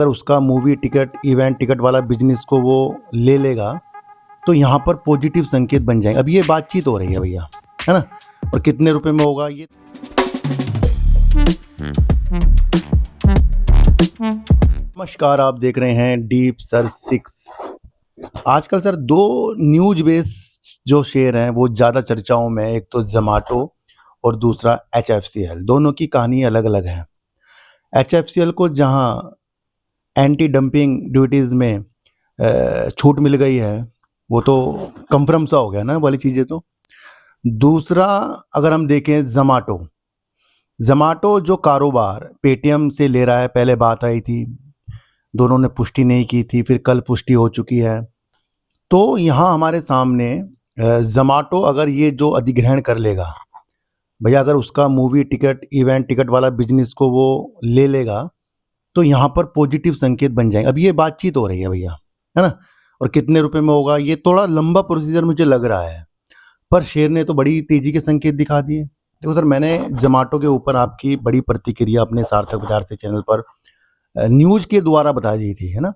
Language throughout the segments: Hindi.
अगर उसका मूवी टिकट, इवेंट टिकट वाला बिजनेस को वो ले लेगा तो यहाँ पर पॉजिटिव संकेत बन जाएंगे। अब ये बातचीत हो रही है भैया, है ना, और कितने रुपए में होगा ये। नमस्कार, आप देख रहे हैं डीप सर 6। आजकल सर दो न्यूज बेस्ड जो शेयर हैं वो ज़्यादा चर्चाओं में, एक तो जोमेटो और दूसरा HFCL। दोनों की कहानी अलग अलग है। HFCL को जहाँ एंटी डंपिंग ड्यूटीज़ में छूट मिल गई है, वो तो कंफर्म सा हो गया ना वाली चीज़ें। तो दूसरा अगर हम देखें जोमेटो जो कारोबार पेटीएम से ले रहा है, पहले बात आई थी, दोनों ने पुष्टि नहीं की थी, फिर कल पुष्टि हो चुकी है। तो यहाँ हमारे सामने जोमेटो अगर ये जो अधिग्रहण कर लेगा भैया, अगर उसका मूवी टिकट, इवेंट टिकट वाला बिजनेस को वो ले लेगा तो यहाँ पर पॉजिटिव संकेत बन जाएंगे। अब ये बातचीत हो रही है भैया, है ना, और कितने रुपए में होगा ये थोड़ा लंबा प्रोसीजर मुझे लग रहा है, पर शेयर ने तो बड़ी तेजी के संकेत दिखा दिए। देखो सर, मैंने जोमेटो के ऊपर आपकी बड़ी प्रतिक्रिया अपने सार्थक बाजार से चैनल पर न्यूज के द्वारा बता दी थी, है ना।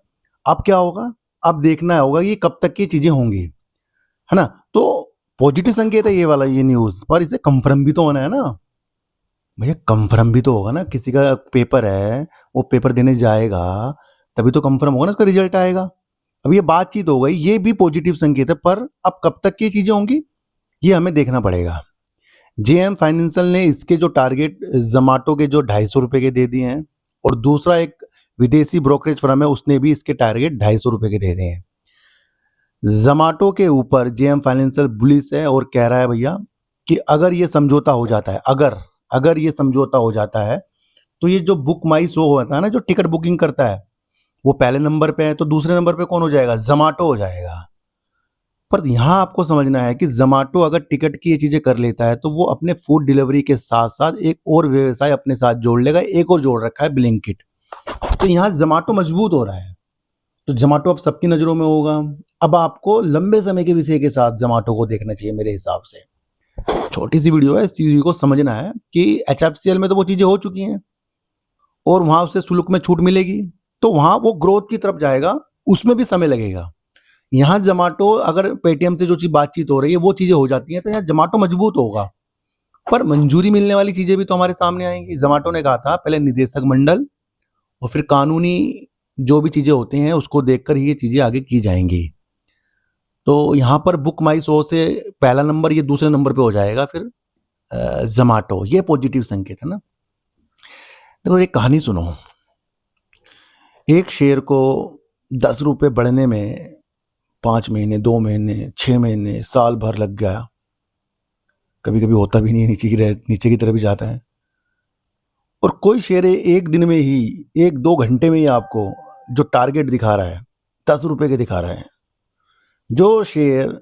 अब क्या होगा, अब देखना होगा ये कब तक की चीजें होंगी, है ना। तो पॉजिटिव संकेत है ये वाला, ये न्यूज, पर इसे कंफर्म भी तो होना है ना भैया। कंफर्म भी तो होगा ना, किसी का पेपर है, वो पेपर देने जाएगा तभी तो कंफर्म होगा ना, उसका रिजल्ट आएगा। अब ये बातचीत हो गई, ये भी पॉजिटिव संकेत है, पर अब कब तक की चीजें होंगी ये हमें देखना पड़ेगा। JM फाइनेंशियल ने इसके जो टारगेट जोमेटो के जो 250 रुपए के दे दिए हैं, और दूसरा एक विदेशी ब्रोकरेज फर्म है उसने भी इसके टारगेट 250 रुपए के दे दिए हैं। जोमेटो के ऊपर JM फाइनेंशियल बुलिश है और कह रहा है भैया कि अगर ये समझौता हो जाता है, अगर ये समझौता हो जाता है तो ये जो बुक माई शो होता है ना, जो टिकट बुकिंग करता है, वो पहले नंबर पे है, तो दूसरे नंबर पे कौन हो जाएगा, जोमेटो हो जाएगा। पर यहाँ आपको समझना है कि जोमेटो अगर टिकट की ये चीजें कर लेता है तो वो अपने फूड डिलीवरी के साथ साथ एक और व्यवसाय अपने साथ जोड़ लेगा, एक और जोड़ रखा है, ब्लिंकिट। तो यहाँ जोमेटो मजबूत हो रहा है, तो जोमेटो अब सबकी नजरों में होगा। अब आपको लंबे समय के विषय के साथ जोमेटो को देखना चाहिए मेरे हिसाब से। छोटी सी वीडियो है, इस चीज को समझना है कि HFCL में तो वो चीजें हो चुकी हैं और वहां उसे शुल्क में छूट मिलेगी, तो वहां वो ग्रोथ की तरफ जाएगा, उसमें भी समय लगेगा। यहाँ जोमेटो अगर पेटीएम से जो चीज बातचीत हो रही है वो चीजें हो जाती हैं तो यहाँ जोमेटो मजबूत होगा, पर मंजूरी मिलने वाली चीजें भी तो हमारे सामने आएंगी। जोमेटो ने कहा था पहले निदेशक मंडल और फिर कानूनी जो भी चीजें होती हैं उसको देखकर ही ये चीजें आगे की जाएंगी। तो यहाँ पर बुक माई शो से पहला नंबर ये दूसरे नंबर पे हो जाएगा फिर जोमेटो। ये पॉजिटिव संकेत है ना। देखो एक कहानी सुनो, एक शेयर को 10 रुपए बढ़ने में 5 महीने, 2 महीने, 6 महीने, साल भर लग गया, कभी कभी होता भी नहीं है, नीचे की तरफ भी जाता है। और कोई शेयर एक दिन में ही, 1-2 घंटे में ही आपको जो टारगेट दिखा रहा है 10 रुपए के दिखा रहा है। जो शेयर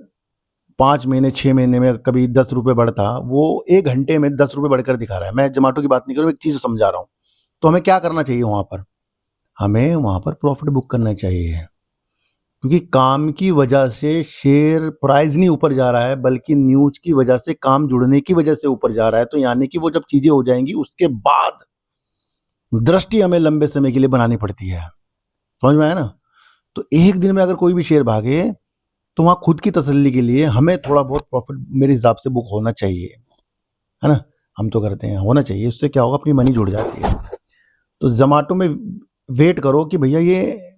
5 महीने, 6 महीने में कभी 10 रुपए बढ़ता, वो 1 घंटे में 10 रुपए बढ़कर दिखा रहा है। मैं जोमेटो की बात नहीं कर रहा हूँ, एक चीज समझा रहा हूँ। तो हमें क्या करना चाहिए वहां पर, हमें वहां पर प्रॉफिट बुक करना चाहिए, क्योंकि काम की वजह से शेयर प्राइस नहीं ऊपर जा रहा है, बल्कि न्यूज की वजह से, काम जुड़ने की वजह से ऊपर जा रहा है। तो यानी कि वो जब चीजें हो जाएंगी उसके बाद दृष्टि हमें लंबे समय के लिए बनानी पड़ती है। समझ में आया ना। तो एक दिन में अगर कोई भी शेयर भागे तो वहां खुद की तसल्ली के लिए हमें थोड़ा बहुत प्रॉफिट मेरे हिसाब से बुक होना चाहिए, है ना। हम तो करते हैं, होना चाहिए। उससे क्या होगा, अपनी मनी जुड़ जाती है। तो जोमेटो में वेट करो कि भैया ये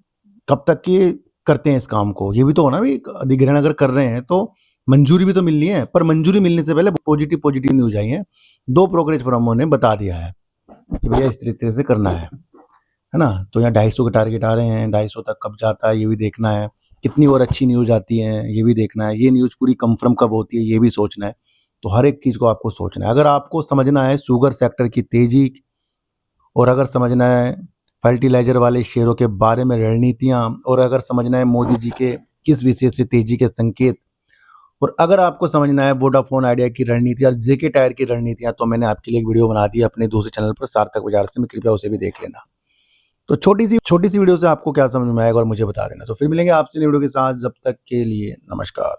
कब तक के करते हैं इस काम को। ये भी तो होना भी, अधिग्रहण अगर कर रहे हैं तो मंजूरी भी तो मिलनी है, पर मंजूरी मिलने से पहले पॉजिटिव न्यूज आई है। 2 ब्रोकरेज फर्मों ने बता दिया है कि भैया इस तरह से करना है ना। तो यहाँ 250 के टारगेट आ रहे हैं, 250 तक कब जाता है ये भी देखना है, कितनी और अच्छी न्यूज आती है ये भी देखना है, ये न्यूज पूरी कंफर्म कब होती है ये भी सोचना है। तो हर एक चीज को आपको सोचना है। अगर आपको समझना है शुगर सेक्टर की तेजी, और अगर समझना है फर्टिलाइजर वाले शेयरों के बारे में रणनीतियां, और अगर समझना है मोदी जी के किस विषय से तेजी के संकेत, और अगर आपको समझना है वोडाफोन आइडिया की रणनीति और JK टायर की रणनीतियां, तो मैंने आपके लिए एक वीडियो बना दी है अपने दूसरे चैनल पर सार्थक बाजार से, मैं कृपया उसे भी देख लेना। तो छोटी सी वीडियो से आपको क्या समझ में आएगा और मुझे बता देना। तो फिर मिलेंगे आपसे वीडियो के साथ, जब तक के लिए नमस्कार।